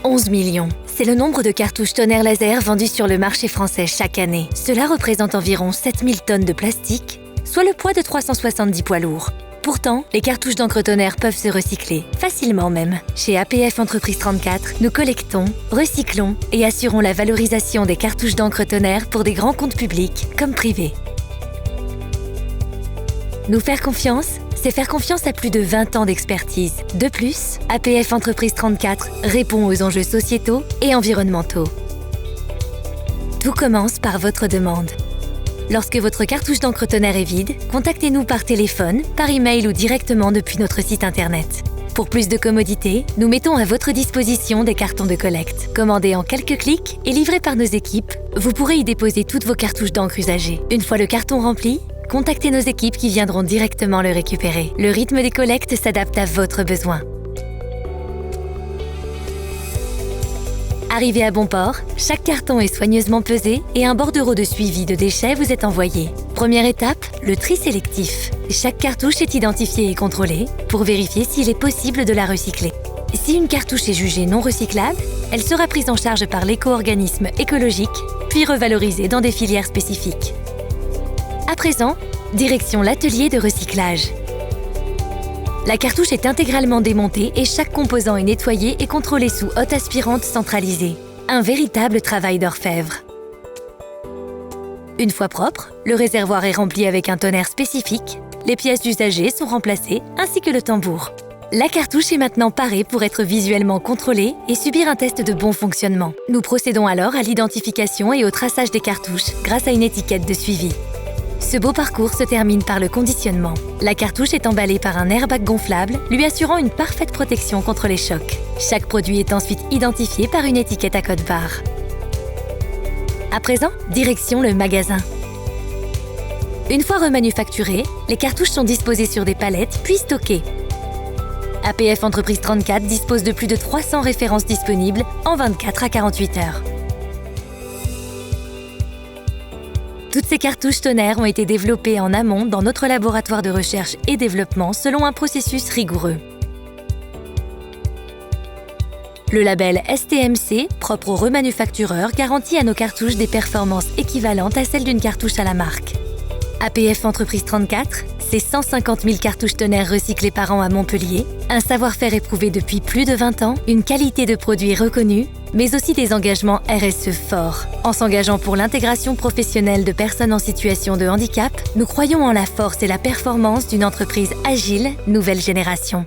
11 millions. C'est le nombre de cartouches tonnerre laser vendues sur le marché français chaque année. Cela représente environ 7000 tonnes de plastique, soit le poids de 370 poids lourds. Pourtant, les cartouches d'encre tonnerre peuvent se recycler, facilement même. Chez APF Entreprise 34, nous collectons, recyclons et assurons la valorisation des cartouches d'encre tonnerre pour des grands comptes publics comme privés. Nous faire confiance, c'est faire confiance à plus de 20 ans d'expertise. De plus, APF Entreprise 34 répond aux enjeux sociétaux et environnementaux. Tout commence par votre demande. Lorsque votre cartouche d'encre tonnerre est vide, contactez-nous par téléphone, par email ou directement depuis notre site internet. Pour plus de commodité, nous mettons à votre disposition des cartons de collecte. Commandés en quelques clics et livrés par nos équipes, vous pourrez y déposer toutes vos cartouches d'encre usagées. Une fois le carton rempli, contactez nos équipes qui viendront directement le récupérer. Le rythme des collectes s'adapte à votre besoin. Arrivé à bon port, chaque carton est soigneusement pesé et un bordereau de suivi de déchets vous est envoyé. Première étape, le tri sélectif. Chaque cartouche est identifiée et contrôlée pour vérifier s'il est possible de la recycler. Si une cartouche est jugée non recyclable, elle sera prise en charge par l'éco-organisme écologique, puis revalorisée dans des filières spécifiques. À présent, direction l'atelier de recyclage. La cartouche est intégralement démontée et chaque composant est nettoyé et contrôlé sous hotte aspirante centralisée. Un véritable travail d'orfèvre. Une fois propre, le réservoir est rempli avec un tonnerre spécifique, les pièces usagées sont remplacées ainsi que le tambour. La cartouche est maintenant parée pour être visuellement contrôlée et subir un test de bon fonctionnement. Nous procédons alors à l'identification et au traçage des cartouches grâce à une étiquette de suivi. Ce beau parcours se termine par le conditionnement. La cartouche est emballée par un airbag gonflable, lui assurant une parfaite protection contre les chocs. Chaque produit est ensuite identifié par une étiquette à code barre. À présent, direction le magasin. Une fois remanufacturées, les cartouches sont disposées sur des palettes puis stockées. APF Entreprise 34 dispose de plus de 300 références disponibles en 24 à 48 heures. Toutes ces cartouches tonnerre ont été développées en amont dans notre laboratoire de recherche et développement selon un processus rigoureux. Le label STMC, propre aux remanufactureurs, garantit à nos cartouches des performances équivalentes à celles d'une cartouche à la marque. APF Entreprise 34, c'est 150 000 cartouches tonnerre recyclées par an à Montpellier, un savoir-faire éprouvé depuis plus de 20 ans, une qualité de produit reconnue, mais aussi des engagements RSE forts. En s'engageant pour l'intégration professionnelle de personnes en situation de handicap, nous croyons en la force et la performance d'une entreprise agile, nouvelle génération.